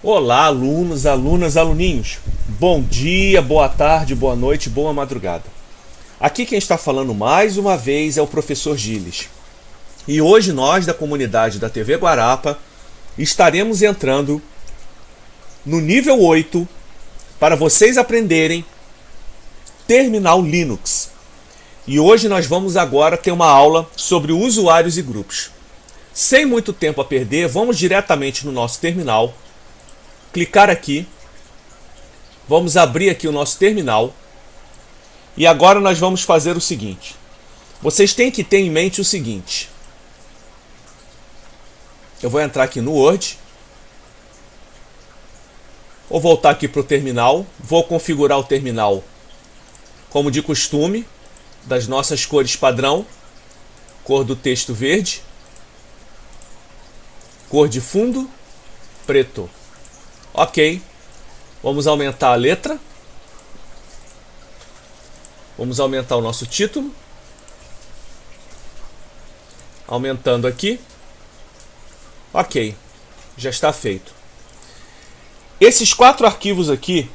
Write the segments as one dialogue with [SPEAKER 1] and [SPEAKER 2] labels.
[SPEAKER 1] Olá, alunos, alunas, aluninhos. Bom dia, boa tarde, boa noite, boa madrugada. Aqui quem está falando mais uma vez é o professor Giles. E hoje nós, da comunidade da TV Guarapa, estaremos entrando no nível 8 para vocês aprenderem Terminal Linux. E hoje nós vamos agora ter uma aula sobre usuários e grupos. Sem muito tempo a perder, vamos diretamente no nosso terminal, clicar aqui, vamos abrir aqui o nosso terminal e agora nós vamos fazer o seguinte. Vocês têm que ter em mente o seguinte. Eu vou entrar aqui no Word, vou voltar aqui para o terminal, vou configurar o terminal como de costume, das nossas cores padrão, cor do texto verde, cor de fundo preto. Ok, vamos aumentar a letra, vamos aumentar o nosso título, aumentando aqui, ok, já está feito. Esses 4 arquivos aqui,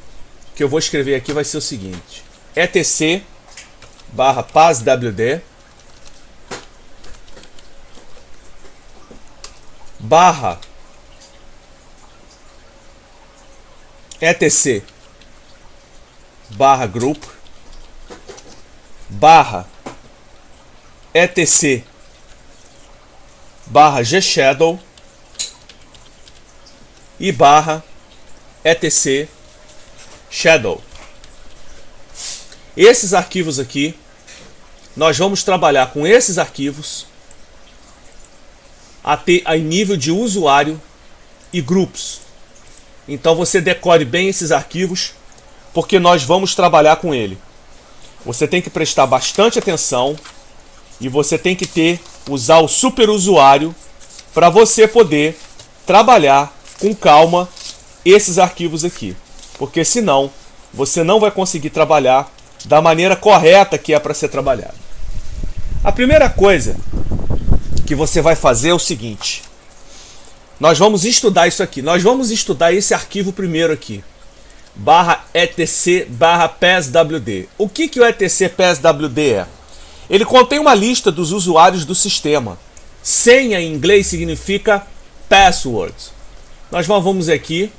[SPEAKER 1] que eu vou escrever aqui, vai ser o seguinte: etc/passwd barra etc barra group barra etc barra gshadow e barra etc shadow. Esses arquivos aqui, nós vamos trabalhar com esses arquivos até em nível de usuário e grupos. Então você decore bem esses arquivos, porque nós vamos trabalhar com ele. Você tem que prestar bastante atenção e você tem que usar o superusuário para você poder trabalhar com calma esses arquivos aqui. Porque senão você não vai conseguir trabalhar da maneira correta que é para ser trabalhado. A primeira coisa que você vai fazer é o seguinte. Nós vamos estudar isso aqui. Nós vamos estudar esse arquivo primeiro aqui. /etc/passwd. O que o etc/passwd é? Ele contém uma lista dos usuários do sistema. Senha em inglês significa password. Nós vamos aqui.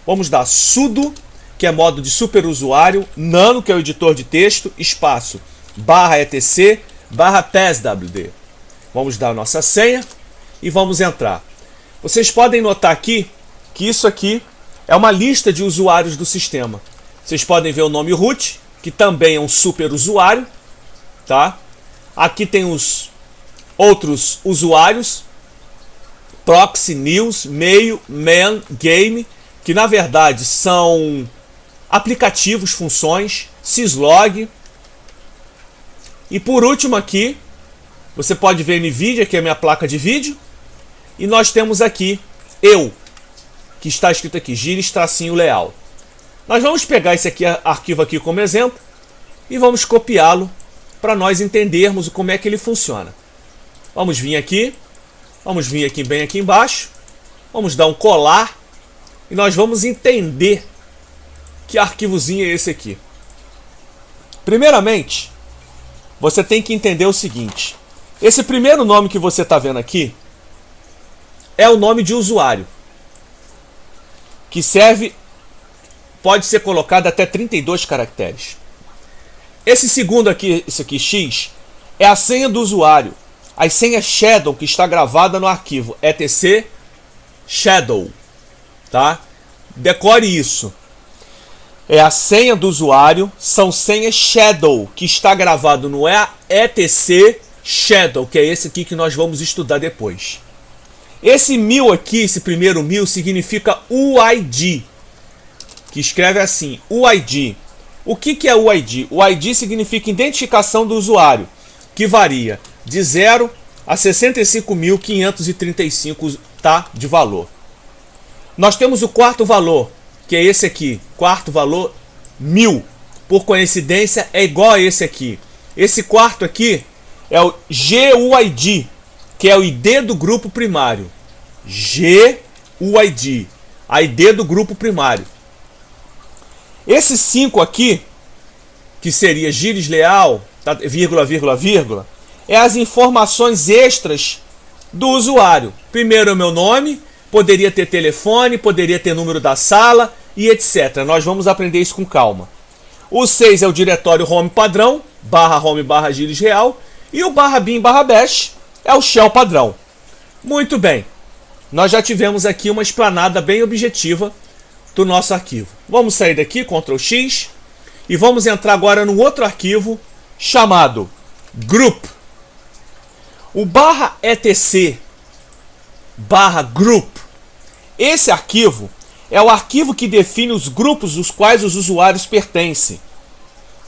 [SPEAKER 1] Vamos dar sudo, que é modo de superusuário, nano, que é o editor de texto, espaço, /etc/passwd. Vamos dar a nossa senha e vamos entrar. Vocês podem notar aqui que isso aqui é uma lista de usuários do sistema. Vocês podem ver o nome root, que também é um superusuário, tá? Aqui tem os outros usuários, proxy, news, mail, man, game, que na verdade são aplicativos, funções, syslog. E por último aqui, você pode ver NVIDIA, que é a minha placa de vídeo. E nós temos aqui eu, que está escrito aqui, Giles-Leal. Nós vamos pegar esse arquivo aqui como exemplo e vamos copiá-lo para nós entendermos como é que ele funciona. Vamos vir aqui bem aqui embaixo, vamos dar um colar e nós vamos entender que arquivozinho é esse aqui. Primeiramente, você tem que entender o seguinte. Esse primeiro nome que você está vendo aqui é o nome de usuário, que pode ser colocado até 32 caracteres. Esse segundo aqui, esse aqui, X, é a senha do usuário, a senha shadow que está gravada no arquivo etc shadow, tá? Decore isso. É a senha do usuário, são senhas shadow, que está gravado no etc shadow, que é esse aqui que nós vamos estudar depois. Esse 1000 aqui, esse primeiro 1000, significa UID, que escreve assim, UID. O que é UID? O ID significa identificação do usuário, que varia de 0 a 65.535, tá, de valor. Nós temos o quarto valor, que é esse aqui, quarto valor 1000. Por coincidência, é igual a esse aqui. Esse quarto aqui é o GUID, que é o ID do grupo primário. GUID. a ID do grupo primário. Esse 5 aqui, que seria Gilles Leal, tá, vírgula, vírgula, vírgula, é as informações extras do usuário. Primeiro é o meu nome, poderia ter telefone, poderia ter número da sala e etc. Nós vamos aprender isso com calma. O 6 é o diretório home padrão, barra home barra Gilles Leal, e o barra bin barra bash é o shell padrão. Muito bem, nós já tivemos aqui uma explanada bem objetiva do nosso arquivo. Vamos sair daqui, Ctrl X, e vamos entrar agora no outro arquivo chamado group. O barra etc barra group, esse arquivo é o arquivo que define os grupos dos quais os usuários pertencem,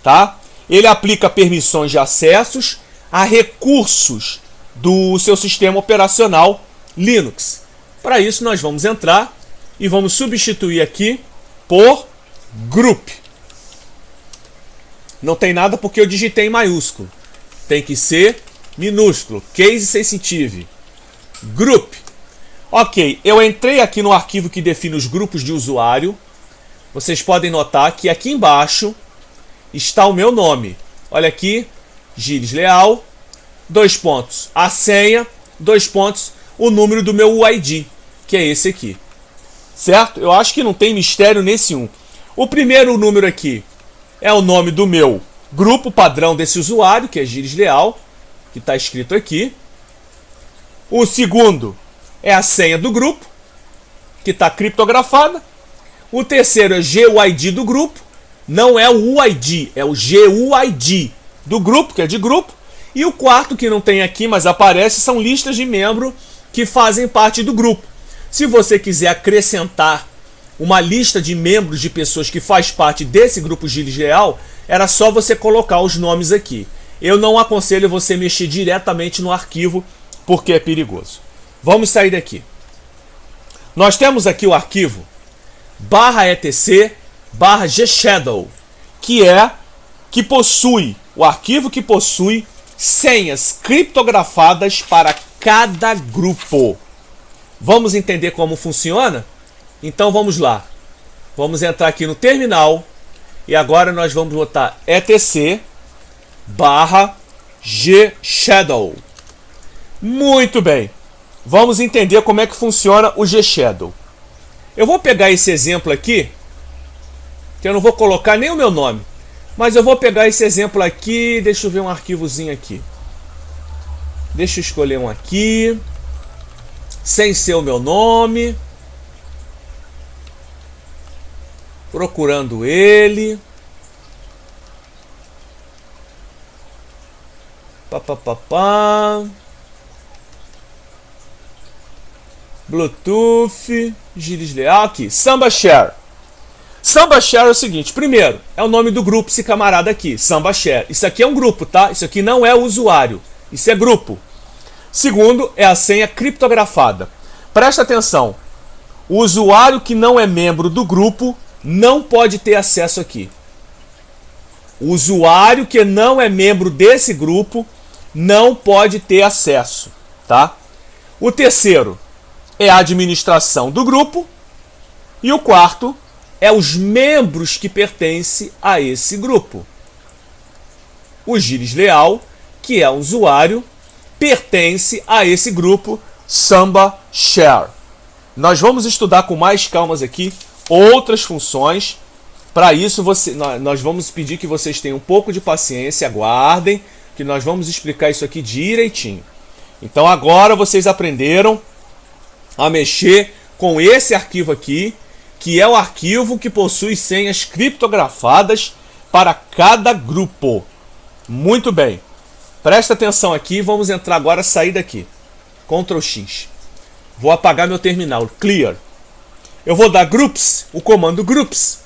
[SPEAKER 1] tá? Ele aplica permissões de acessos a recursos do seu sistema operacional Linux. Para isso nós vamos entrar e vamos substituir aqui por group. Não tem nada porque eu digitei em maiúsculo. Tem que ser minúsculo, case sensitive. Group. Ok, eu entrei aqui no arquivo que define os grupos de usuário. Vocês podem notar que aqui embaixo está o meu nome. Olha aqui, Gilles Leal, 2 pontos, a senha, 2 pontos, o número do meu UID, que é esse aqui. Certo? Eu acho que não tem mistério nesse um. O primeiro número aqui é o nome do meu grupo padrão desse usuário, que é Gilles Leal, que está escrito aqui. O segundo é a senha do grupo, que está criptografada. O terceiro é GUID do grupo. Não é o UID, é o GUID do grupo, que é de grupo. E o quarto, que não tem aqui, mas aparece, são listas de membros que fazem parte do grupo. Se você quiser acrescentar uma lista de membros de pessoas que faz parte desse grupo Gilles Leal, era só você colocar os nomes aqui. Eu não aconselho você mexer diretamente no arquivo, porque é perigoso. Vamos sair daqui. Nós temos aqui o arquivo barra etc barra gshadow, que possui o arquivo que possui senhas criptografadas para cada grupo. Vamos entender como funciona? Então vamos lá. Vamos entrar aqui no terminal e agora nós vamos botar etc barra gshadow. Muito bem. Vamos entender como é que funciona o gshadow. Eu vou pegar esse exemplo aqui, que eu não vou colocar nem o meu nome, mas eu vou pegar esse exemplo aqui, deixa eu ver um arquivozinho aqui. Deixa eu escolher um aqui, sem ser o meu nome. Procurando ele. Pá. Bluetooth, Gilles Leal, aqui, Samba Share. Samba Share é o seguinte, primeiro, é o nome do grupo, esse camarada aqui, Samba Share. Isso aqui é um grupo, tá? Isso aqui não é usuário, isso é grupo. Segundo, é a senha criptografada. Presta atenção, o usuário que não é membro do grupo não pode ter acesso aqui. O usuário que não é membro desse grupo não pode ter acesso, tá? O terceiro é a administração do grupo. E o quarto é os membros que pertencem a esse grupo. O Gilles Leal, que é usuário, pertence a esse grupo Samba Share. Nós vamos estudar com mais calmas aqui outras funções. Para isso, nós vamos pedir que vocês tenham um pouco de paciência, aguardem, que nós vamos explicar isso aqui direitinho. Então agora vocês aprenderam a mexer com esse arquivo aqui, que é o arquivo que possui senhas criptografadas para cada grupo. Muito bem. Presta atenção aqui, vamos entrar agora, sair daqui. Ctrl X. Vou apagar meu terminal, clear. Eu vou dar groups, o comando groups,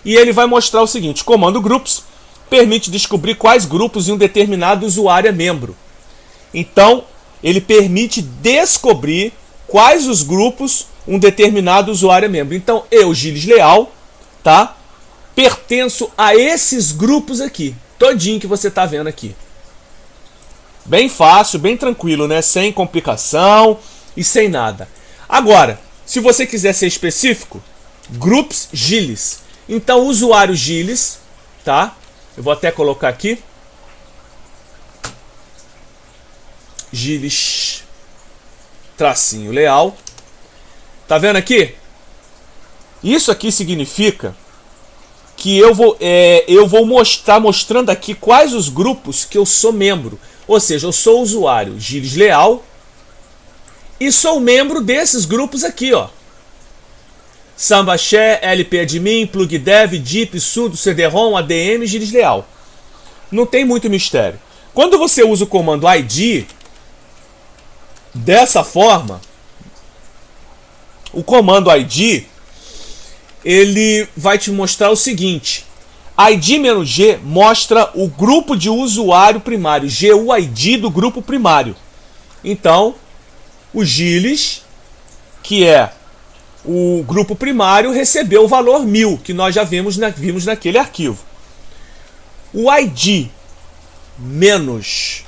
[SPEAKER 1] e ele vai mostrar o seguinte: o comando groups permite descobrir quais grupos um determinado usuário é membro. Então, ele permite descobrir quais os grupos um determinado usuário é membro. Então, eu, Gilles Leal, tá? Pertenço a esses grupos aqui, todinho que você está vendo aqui. Bem fácil, bem tranquilo, né? Sem complicação e sem nada. Agora, Se você quiser ser específico, groups Gilles. Então, usuário Gilles, tá? Eu vou até colocar aqui. Gilles tracinho leal. Tá vendo aqui? Isso aqui significa que eu vou mostrando aqui quais os grupos que eu sou membro. Ou seja, eu sou usuário Gilles leal e sou membro desses grupos aqui, ó. Sambaxé, LP Admin, PlugDev, DIP, Sudo, CD-ROM, ADM, Gilles leal. Não tem muito mistério. Quando você usa o comando ID dessa forma, o comando ID ele vai te mostrar o seguinte: ID-G mostra o grupo de usuário primário, GUID do grupo primário. Então, o Gilles, que é o grupo primário, recebeu o valor 1000, que nós já vimos naquele arquivo. O ID menos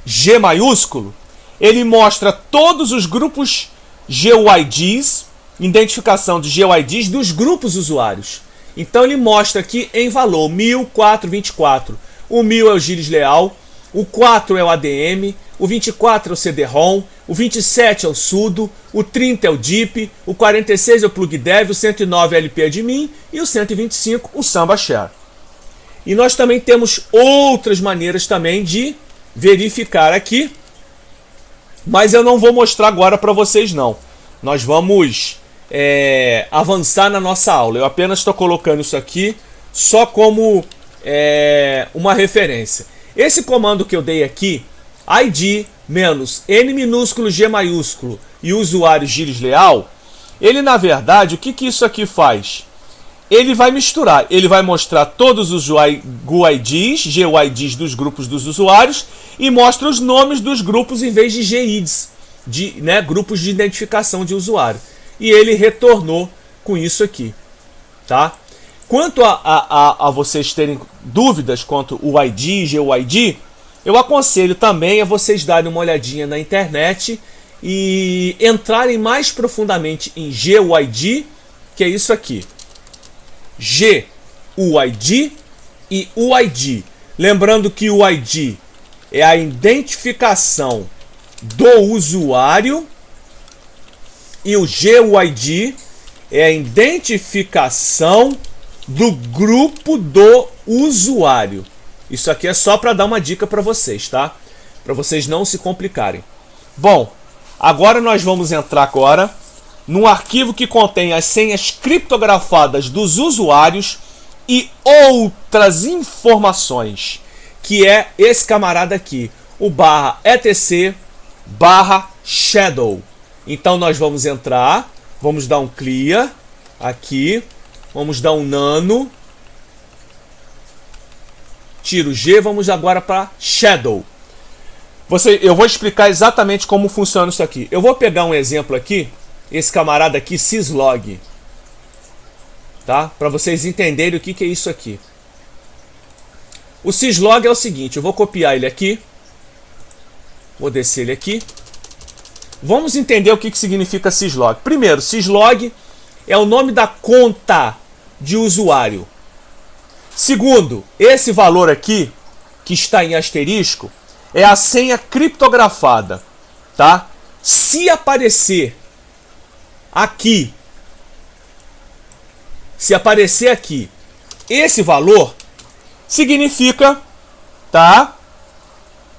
[SPEAKER 1] G maiúsculo, ele mostra todos os grupos GUIDs, identificação de GUIDs dos grupos usuários. Então ele mostra aqui em valor 1000, 4, 24. O 1000 é o Gilles leal, o 4 é o ADM, o 24 é o CD-ROM, o 27 é o Sudo, o 30 é o DIP, o 46 é o PlugDev, o 109 é o LP Admin e o 125 o Sambaxé. E nós também temos outras maneiras também de verificar aqui, mas eu não vou mostrar agora para vocês não. Nós vamos avançar na nossa aula. Eu apenas estou colocando isso aqui só como uma referência. Esse comando que eu dei aqui, ID menos N minúsculo G maiúsculo e usuário Gilles leal, ele na verdade, o que isso aqui faz? Ele vai misturar, ele vai mostrar todos os GUIDs dos grupos dos usuários e mostra os nomes dos grupos em vez de GIDs, grupos de identificação de usuário. E ele retornou com isso aqui, tá? Quanto a vocês terem dúvidas quanto o ID e GUID, eu aconselho também a vocês darem uma olhadinha na internet e entrarem mais profundamente em GUID, que é isso aqui. GUID e UID. Lembrando que o ID é a identificação do usuário e o GUID é a identificação do grupo do usuário. Isso aqui é só para dar uma dica para vocês, tá? Para vocês não se complicarem. Bom, agora nós vamos entrar num arquivo que contém as senhas criptografadas dos usuários e outras informações, que é esse camarada aqui, o /etc/shadow. Então nós vamos entrar, vamos dar um clear aqui, vamos dar um nano, tiro G, vamos agora para shadow. Eu vou explicar exatamente como funciona isso aqui. Eu vou pegar um exemplo aqui, esse camarada aqui, syslog, tá? Para vocês entenderem o que é isso aqui. O syslog é o seguinte, eu vou copiar ele aqui, vou descer ele aqui. Vamos entender o que significa syslog. Primeiro, syslog é o nome da conta de usuário. Segundo, esse valor aqui, que está em asterisco, é a senha criptografada, tá? Se aparecer aqui, esse valor, significa, tá,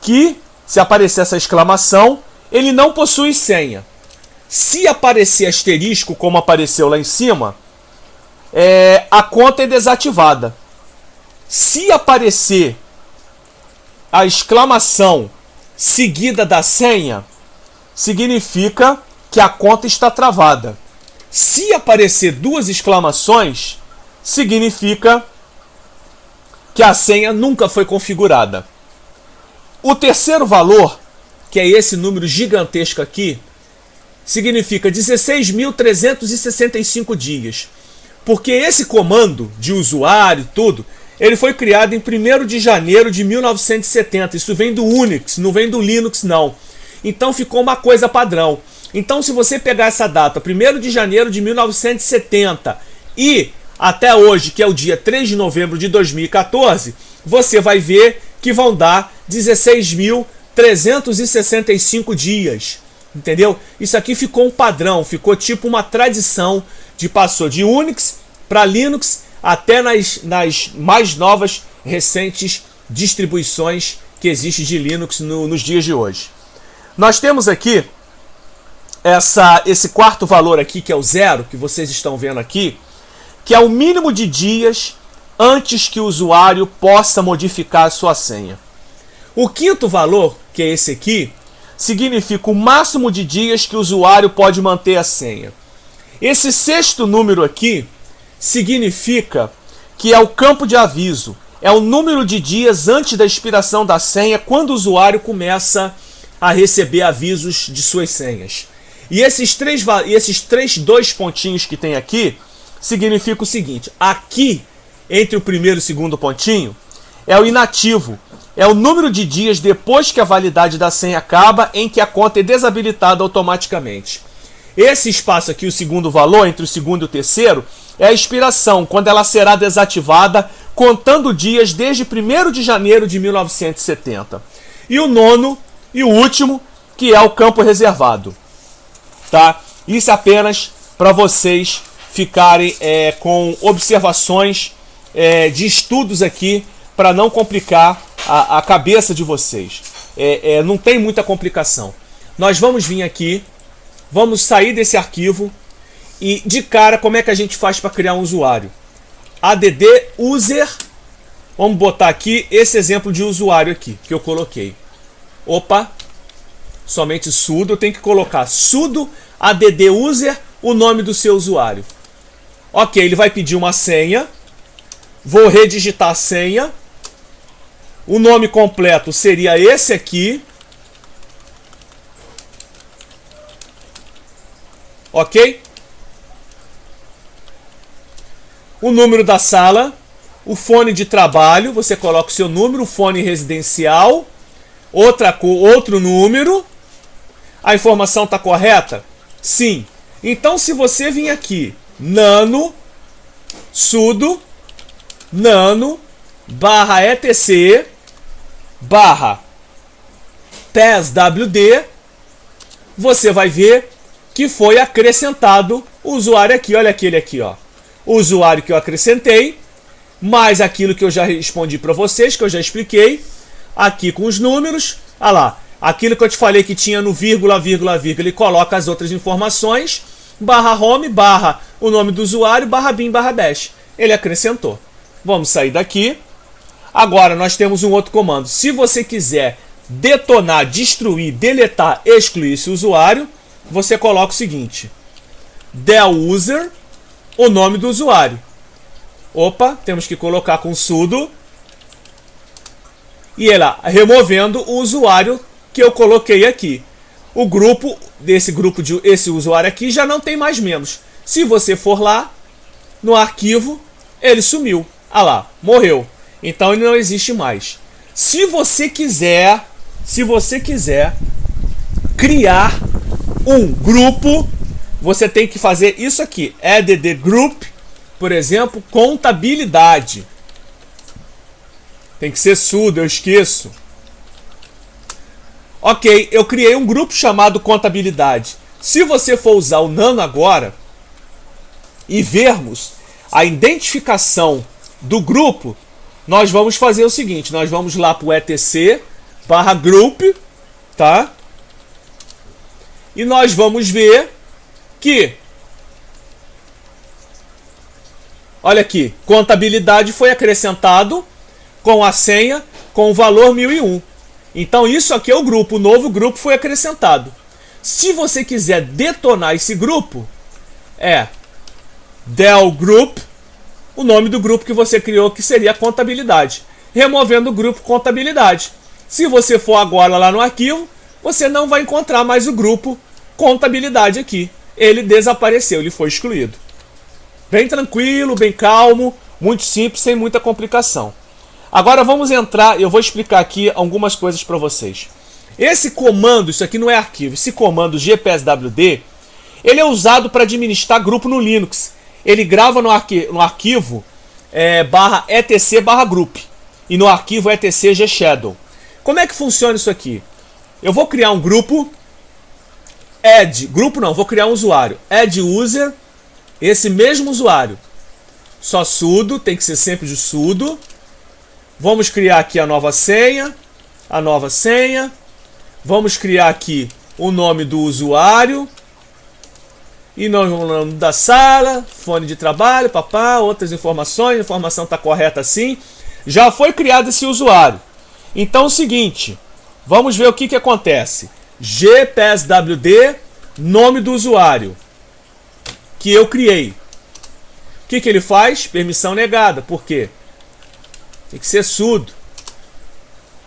[SPEAKER 1] que se aparecer essa exclamação, ele não possui senha. Se aparecer asterisco, como apareceu lá em cima, a conta é desativada. Se aparecer a exclamação seguida da senha, significa que a conta está travada. Se aparecer duas exclamações, significa que a senha nunca foi configurada. O terceiro valor, que é esse número gigantesco aqui, significa 16.365 dias. Porque esse comando de usuário e tudo, ele foi criado em 1º de janeiro de 1970. Isso vem do Unix, não vem do Linux não. Então ficou uma coisa padrão. Então, se você pegar essa data, 1º de janeiro de 1970 e até hoje, que é o dia 3 de novembro de 2014, você vai ver que vão dar 16.365 dias. Entendeu? Isso aqui ficou um padrão, ficou tipo uma tradição de passou de Unix para Linux até nas mais novas, recentes distribuições que existem de Linux nos dias de hoje. Nós temos aqui esse quarto valor aqui, que é o 0, que vocês estão vendo aqui, que é o mínimo de dias antes que o usuário possa modificar a sua senha. O quinto valor, que é esse aqui, significa o máximo de dias que o usuário pode manter a senha. Esse sexto número aqui significa que é o campo de aviso. É o número de dias antes da expiração da senha, quando o usuário começa a receber avisos de suas senhas. E esses dois pontinhos que tem aqui significa o seguinte: aqui, entre o primeiro e o segundo pontinho, é o inativo. É o número de dias depois que a validade da senha acaba, em que a conta é desabilitada automaticamente. Esse espaço aqui, o segundo valor, entre o segundo e o terceiro, é a expiração, quando ela será desativada, contando dias desde 1º de janeiro de 1970. E o nono e o último, que é o campo reservado. Tá? Isso apenas para vocês ficarem com observações de estudos aqui, para não complicar a cabeça de vocês. Não tem muita complicação. Nós vamos vir aqui, vamos sair desse arquivo e de cara como é que a gente faz para criar um usuário? add user, vamos botar aqui esse exemplo de usuário aqui que eu coloquei. Opa, somente sudo, eu tenho que colocar sudo add user, o nome do seu usuário. Ok, ele vai pedir uma senha, vou redigitar a senha. O nome completo seria esse aqui. Ok? O número da sala. O fone de trabalho. Você coloca o seu número. O fone residencial. Outro número. A informação está correta? Sim. Então, se você vir aqui, nano, sudo, nano, barra etc, barra passwd, você vai ver que foi acrescentado o usuário aqui. Olha aquele aqui, ó. O usuário que eu acrescentei, mais aquilo que eu já respondi para vocês, que eu já expliquei, aqui com os números. Olha lá, aquilo que eu te falei que tinha no vírgula, vírgula, vírgula, ele coloca as outras informações, barra home, barra o nome do usuário, barra bin, barra bash. Ele acrescentou. Vamos sair daqui. Agora nós temos um outro comando. Se você quiser detonar, destruir, deletar, excluir esse usuário, você coloca o seguinte: del user, o nome do usuário. Opa, temos que colocar com sudo. E ela removendo o usuário que eu coloquei aqui. O grupo, esse usuário aqui já não tem mais membros. Se você for lá no arquivo, ele sumiu. Ah lá, morreu. Então ele não existe mais. Se você quiser criar um grupo, você tem que fazer isso aqui. Add group, por exemplo, contabilidade. Tem que ser sudo, eu esqueço. Ok, eu criei um grupo chamado contabilidade. Se você for usar o nano agora e vermos a identificação do grupo, nós vamos fazer o seguinte: nós vamos lá para o etc barra group, tá? E nós vamos ver que, olha aqui, contabilidade foi acrescentado com a senha com o valor 1001. Então isso aqui é o grupo, o novo grupo foi acrescentado. Se você quiser detonar esse grupo, é del group, o nome do grupo que você criou, que seria contabilidade, removendo o grupo contabilidade. Se você for agora lá no arquivo, você não vai encontrar mais o grupo contabilidade aqui. Ele desapareceu, ele foi excluído. Bem tranquilo, bem calmo, muito simples, sem muita complicação. Agora vamos entrar, eu vou explicar aqui algumas coisas para vocês. Esse comando, isso aqui não é arquivo, esse comando gpswd, ele é usado para administrar grupo no Linux. Ele grava no arquivo /etc/group e no arquivo etc gshadow. Como é que funciona isso aqui? Eu vou criar um grupo, vou criar um usuário, add user, esse mesmo usuário, só sudo, tem que ser sempre de sudo. Vamos criar aqui a nova senha, vamos criar aqui o nome do usuário, e nome da sala, fone de trabalho, outras informações, a informação está correta assim. Já foi criado esse usuário. Então é o seguinte, vamos ver o que acontece. gpswd, nome do usuário que eu criei. O que ele faz? Permissão negada. Por quê? Tem que ser sudo.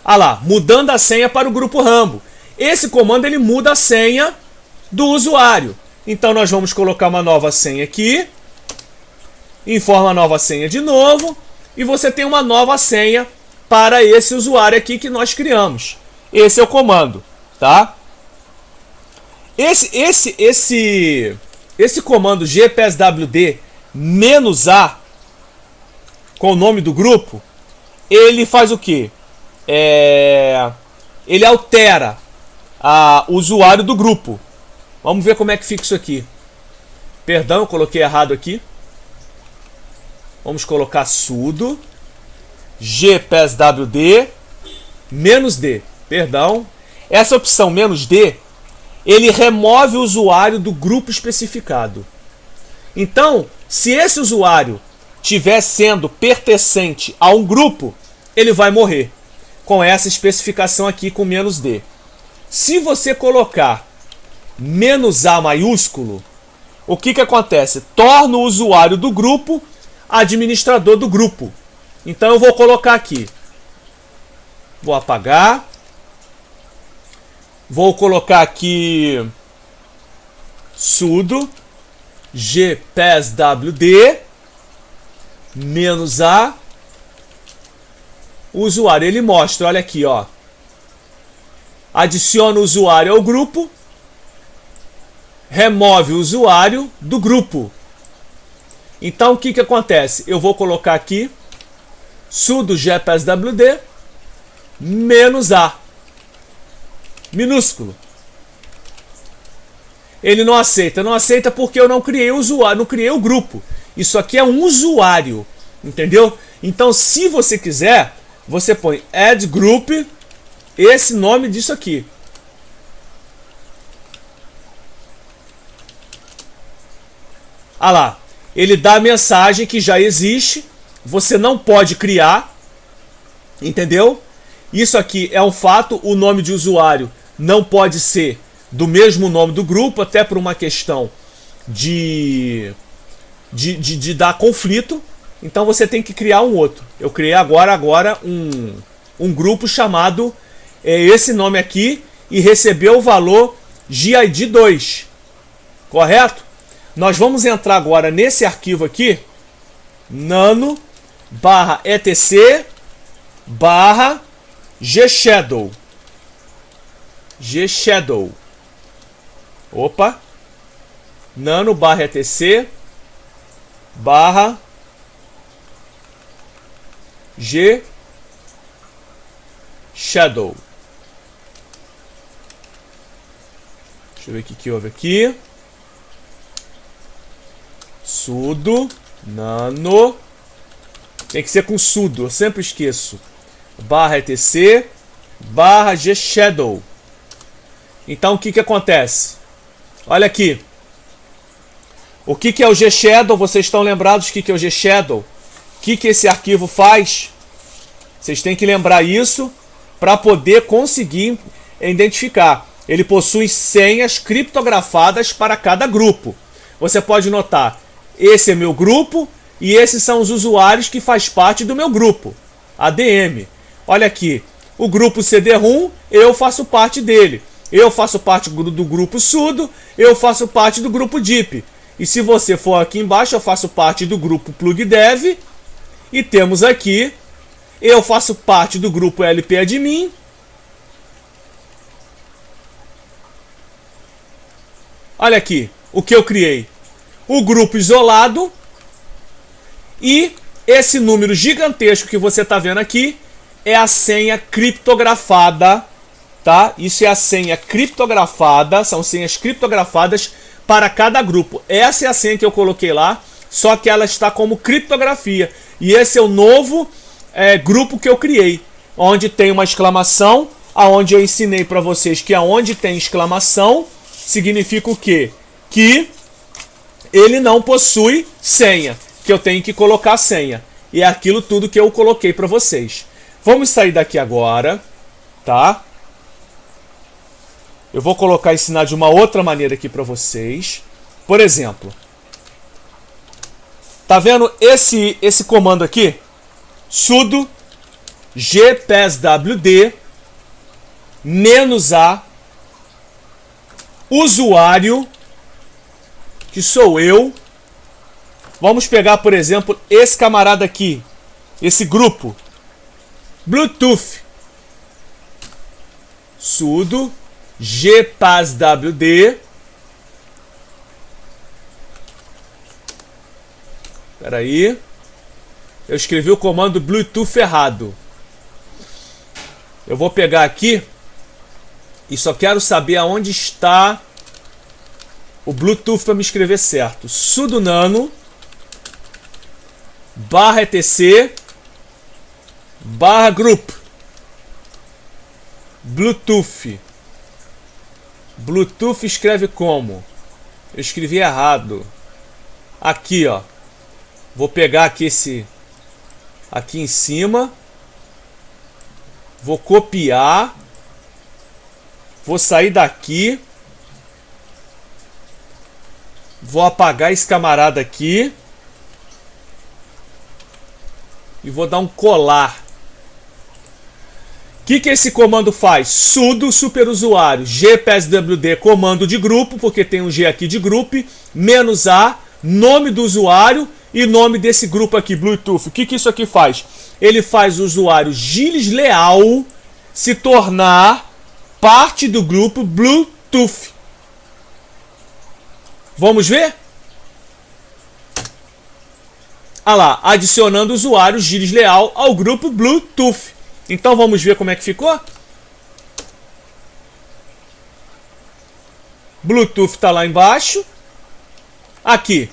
[SPEAKER 1] Ah lá, mudando a senha para o grupo Rambo. Esse comando ele muda a senha do usuário. Então nós vamos colocar uma nova senha aqui. Informa a nova senha de novo. E você tem uma nova senha para esse usuário aqui que nós criamos. Esse é o comando, tá? Esse comando gpswd -a com o nome do grupo, ele faz o quê? Ele altera o usuário do grupo. Vamos ver como é que fica isso aqui. Perdão, eu coloquei errado aqui. Vamos colocar sudo gpswd -d. Perdão. Essa opção "-d", ele remove o usuário do grupo especificado. Então, se esse usuário estiver sendo pertencente a um grupo, ele vai morrer com essa especificação aqui com "-d". Se você colocar "-a" maiúsculo, o que acontece? Torna o usuário do grupo administrador do grupo. Então eu vou colocar aqui. Vou apagar. Vou colocar aqui sudo gpswd -a usuário. Ele mostra, olha aqui, ó. Adiciona o usuário ao grupo. Remove o usuário do grupo. Então o que acontece? Eu vou colocar aqui sudo gpswd -a minúsculo. Ele não aceita porque eu não criei o usuário, não criei o grupo. Isso aqui é um usuário, entendeu? Então se você quiser, você põe add group, esse nome disso aqui. Ah lá, ele dá a mensagem que já existe, você não pode criar, entendeu? Isso aqui é um fato, o nome de usuário não pode ser do mesmo nome do grupo, até por uma questão de dar conflito. Então você tem que criar um outro. Eu criei agora um grupo chamado esse nome aqui e recebeu o valor GID2, correto? Nós vamos entrar agora nesse arquivo aqui, nano/etc/gshadow. Gshadow. Opa. nano/etc/gshadow. Deixa eu ver o que houve aqui. Sudo nano. Tem que ser com sudo, eu sempre esqueço. /etc/gshadow. Então o que acontece? Olha aqui. O que é o gshadow? Vocês estão lembrados do que é o gshadow? O que esse arquivo faz? Vocês têm que lembrar isso para poder conseguir identificar. Ele possui senhas criptografadas para cada grupo. Você pode notar, esse é meu grupo e esses são os usuários que faz parte do meu grupo. ADM. Olha aqui, o grupo CD-ROM, eu faço parte dele. Eu faço parte do grupo sudo, eu faço parte do grupo DIP. E se você for aqui embaixo, eu faço parte do grupo plugdev. E temos aqui, eu faço parte do grupo LP admin. Olha aqui o que eu criei. O grupo isolado e esse número gigantesco que você está vendo aqui é a senha criptografada, tá? Isso é a senha criptografada, são senhas criptografadas para cada grupo. Essa é a senha que eu coloquei lá, só que ela está como criptografia. E esse é o novo grupo que eu criei, onde tem uma exclamação, aonde eu ensinei para vocês que aonde tem exclamação significa o quê? Que ele não possui senha, que eu tenho que colocar senha. E é aquilo tudo que eu coloquei para vocês. Vamos sair daqui agora, tá? Eu vou colocar ensinar de uma outra maneira aqui para vocês. Por exemplo, tá vendo esse comando aqui? Sudo gpswd -a usuário, que sou eu. Vamos pegar, por exemplo, esse camarada aqui, esse grupo Bluetooth. Sudo gpswd. Espera aí. Eu escrevi o comando Bluetooth errado. Eu vou pegar aqui e só quero saber aonde está o Bluetooth para me escrever certo. Sudo nano /etc /group Bluetooth. Bluetooth escreve como? Eu escrevi errado. Aqui, ó. Vou pegar aqui aqui em cima. Vou copiar. Vou sair daqui. Vou apagar esse camarada aqui. E vou dar um colar. O que esse comando faz? Sudo superusuário gpswd comando de grupo, porque tem um G aqui de grupo, -a, nome do usuário e nome desse grupo aqui, Bluetooth. O que isso aqui faz? Ele faz o usuário Gilles Leal se tornar parte do grupo Bluetooth. Vamos ver? Ah lá, adicionando o usuário Gilles Leal ao grupo Bluetooth. Então vamos ver como é que ficou? Bluetooth está lá embaixo. Aqui.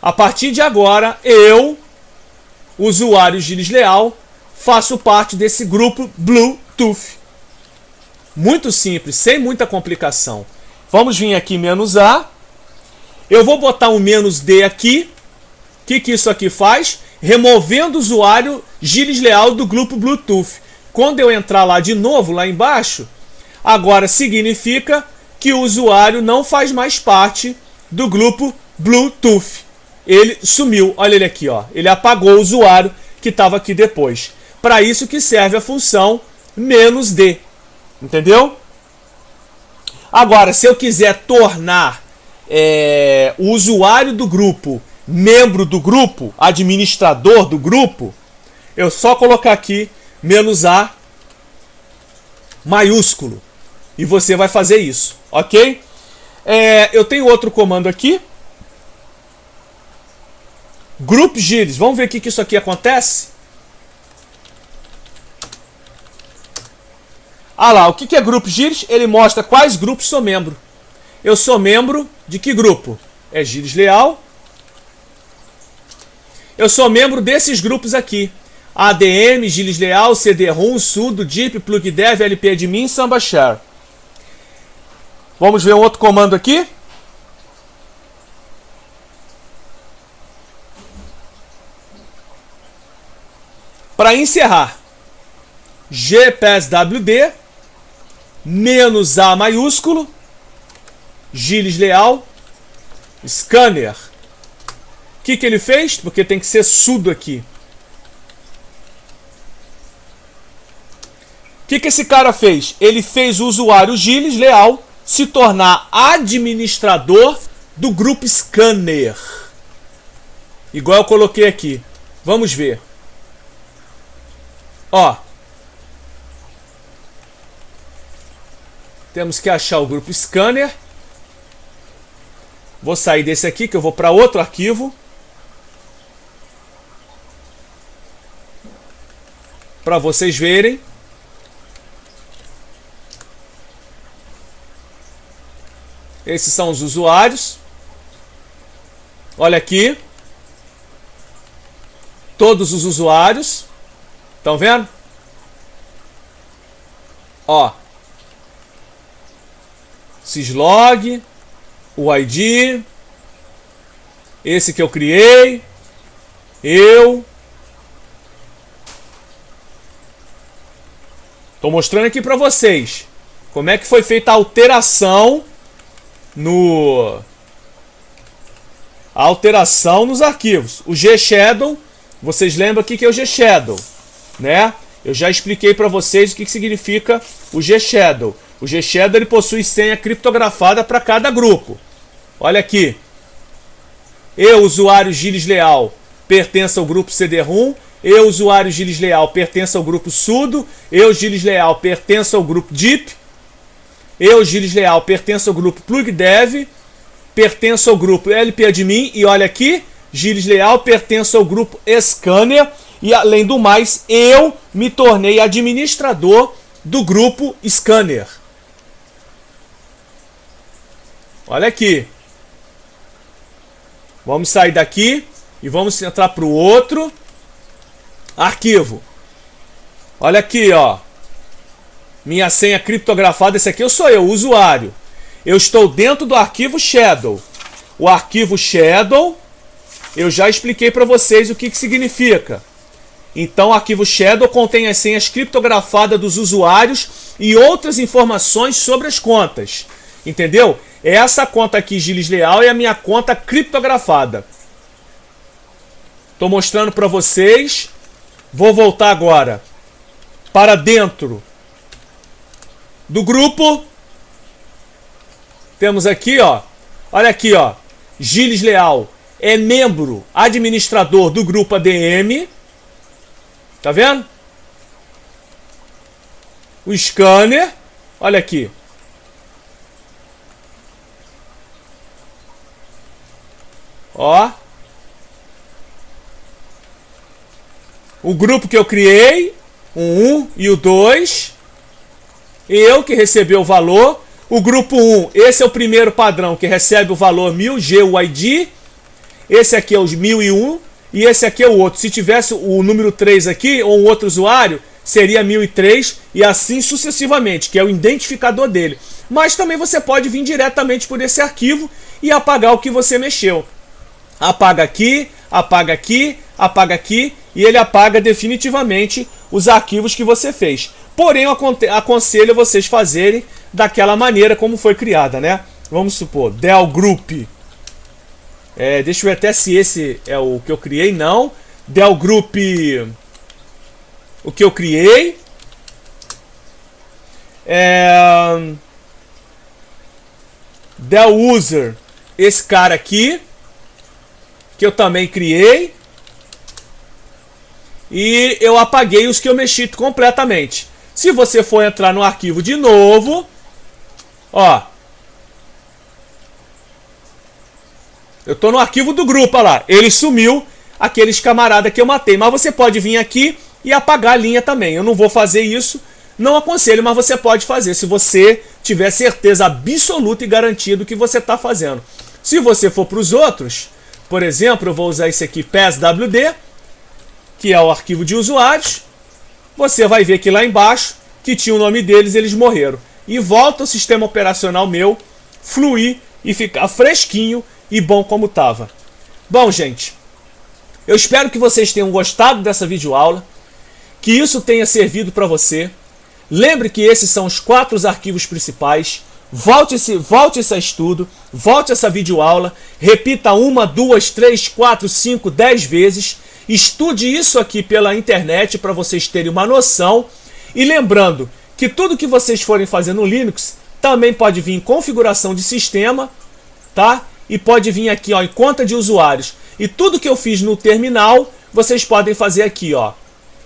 [SPEAKER 1] A partir de agora, eu, usuário Gilles Leal, faço parte desse grupo Bluetooth. Muito simples, sem muita complicação. Vamos vir aqui -a. Eu vou botar um -d aqui. O que isso aqui faz? Removendo o usuário Gilles Leal do grupo Bluetooth. Quando eu entrar lá de novo, lá embaixo, agora significa que o usuário não faz mais parte do grupo Bluetooth. Ele sumiu. Olha ele aqui, ó. Ele apagou o usuário que estava aqui depois. Para isso que serve a função -d. Entendeu? Agora, se eu quiser tornar o usuário do grupo membro do grupo, administrador do grupo, eu só colocar aqui -a maiúsculo e você vai fazer isso, ok? Eu tenho outro comando aqui, Group Gilles. Vamos ver o que isso aqui acontece? Ah lá, o que é Group Gilles? Ele mostra quais grupos sou membro. Eu sou membro de que grupo? É Gilles Leal. Eu sou membro desses grupos aqui: ADM, Gilles Leal, CD-ROM, Sudo, DIP, PlugDev, LPadmin, SambaShare. Vamos ver um outro comando aqui. Para encerrar, gpswd -a maiúsculo, Gilles Leal, scanner. O que ele fez? Porque tem que ser sudo aqui. O que esse cara fez? Ele fez o usuário Gilles Leal se tornar administrador do grupo Scanner. Igual eu coloquei aqui. Vamos ver. Ó. Temos que achar o grupo Scanner. Vou sair desse aqui, que eu vou para outro arquivo. Para vocês verem. Esses são os usuários. Olha aqui. Todos os usuários. Estão vendo? Ó. Syslog. O ID. Esse que eu criei. Eu. Estou mostrando aqui para vocês como é que foi feita a alteração nos arquivos. O G-Shadow, vocês lembram aqui que é o G-Shadow, né? Eu já expliquei para vocês o que significa o G-Shadow. O G-Shadow ele possui senha criptografada para cada grupo. Olha aqui. Eu, usuário Gilles Leal, pertenço ao grupo CD-ROM. Eu, usuário Gilles Leal, pertenço ao grupo sudo. Eu, Gilles Leal, pertenço ao grupo deep. Eu, Gilles Leal, pertenço ao grupo plugdev. Pertenço ao grupo lpadmin. E olha aqui, Gilles Leal, pertenço ao grupo scanner. E além do mais, eu me tornei administrador do grupo scanner. Olha aqui. Vamos sair daqui e vamos entrar para o outro arquivo. Olha aqui, ó. Minha senha criptografada, esse aqui sou eu, o usuário. Eu estou dentro do arquivo Shadow. O arquivo Shadow, eu já expliquei para vocês o que significa. Então, o arquivo Shadow contém as senhas criptografadas dos usuários e outras informações sobre as contas. Entendeu? Essa conta aqui, Gilles Leal, é a minha conta criptografada. Estou mostrando para vocês. Vou voltar agora para dentro do grupo. Temos aqui, ó. Olha aqui, ó. Gilles Leal é membro administrador do grupo ADM. Tá vendo? O scanner. Olha aqui. Ó. O grupo que eu criei, o 1 e o 2. Eu que recebi o valor. O grupo 1, esse é o primeiro padrão que recebe o valor 1000G o ID. Esse aqui é os 1001 e esse aqui é o outro. Se tivesse o número 3 aqui, ou um outro usuário, seria 1003 e assim sucessivamente, que é o identificador dele. Mas também você pode vir diretamente por esse arquivo e apagar o que você mexeu. Apaga aqui, apaga aqui, apaga aqui e ele apaga definitivamente os arquivos que você fez. Porém, eu aconselho vocês fazerem daquela maneira como foi criada, né? Vamos supor, del group. Deixa eu ver até se esse é o que eu criei. Não. Del group. O que eu criei. Del user. Esse cara aqui. Que eu também criei. E eu apaguei os que eu mexi completamente. Se você for entrar no arquivo de novo, ó, eu tô no arquivo do grupo, olha lá, ele sumiu, aqueles camarada que eu matei. Mas você pode vir aqui e apagar a linha também. Eu não vou fazer isso, não aconselho, mas você pode fazer, se você tiver certeza absoluta e garantida do que você está fazendo. Se você for para os outros, por exemplo, eu vou usar esse aqui, PSWD, que é o arquivo de usuários. Você vai ver que lá embaixo, que tinha o nome deles, eles morreram. E volta o sistema operacional meu fluir e ficar fresquinho e bom como estava. Bom, gente, eu espero que vocês tenham gostado dessa videoaula, que isso tenha servido para você. Lembre que esses são os 4 arquivos principais. Volte esse estudo, volte essa videoaula, repita 1, 2, 3, 4, 5, 10 vezes. Estude isso aqui pela internet para vocês terem uma noção. E lembrando que tudo que vocês forem fazer no Linux também pode vir em configuração de sistema, tá? E pode vir aqui, ó, em conta de usuários. E tudo que eu fiz no terminal, vocês podem fazer aqui, ó.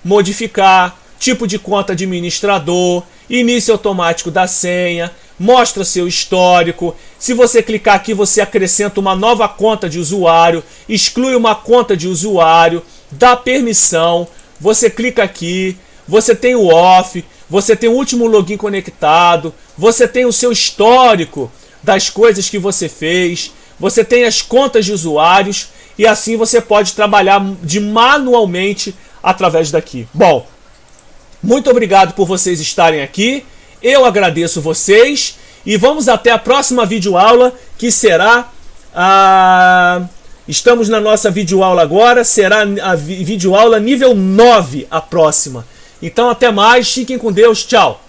[SPEAKER 1] Modificar, tipo de conta administrador, início automático da senha, mostra seu histórico. Se você clicar aqui, você acrescenta uma nova conta de usuário, exclui uma conta de usuário, dá permissão, você clica aqui, você tem o off, você tem o último login conectado, você tem o seu histórico das coisas que você fez, você tem as contas de usuários e assim você pode trabalhar manualmente através daqui. Bom, muito obrigado por vocês estarem aqui, eu agradeço vocês e vamos até a próxima videoaula, que será estamos na nossa videoaula agora, será a videoaula nível 9 a próxima. Então até mais, fiquem com Deus, tchau!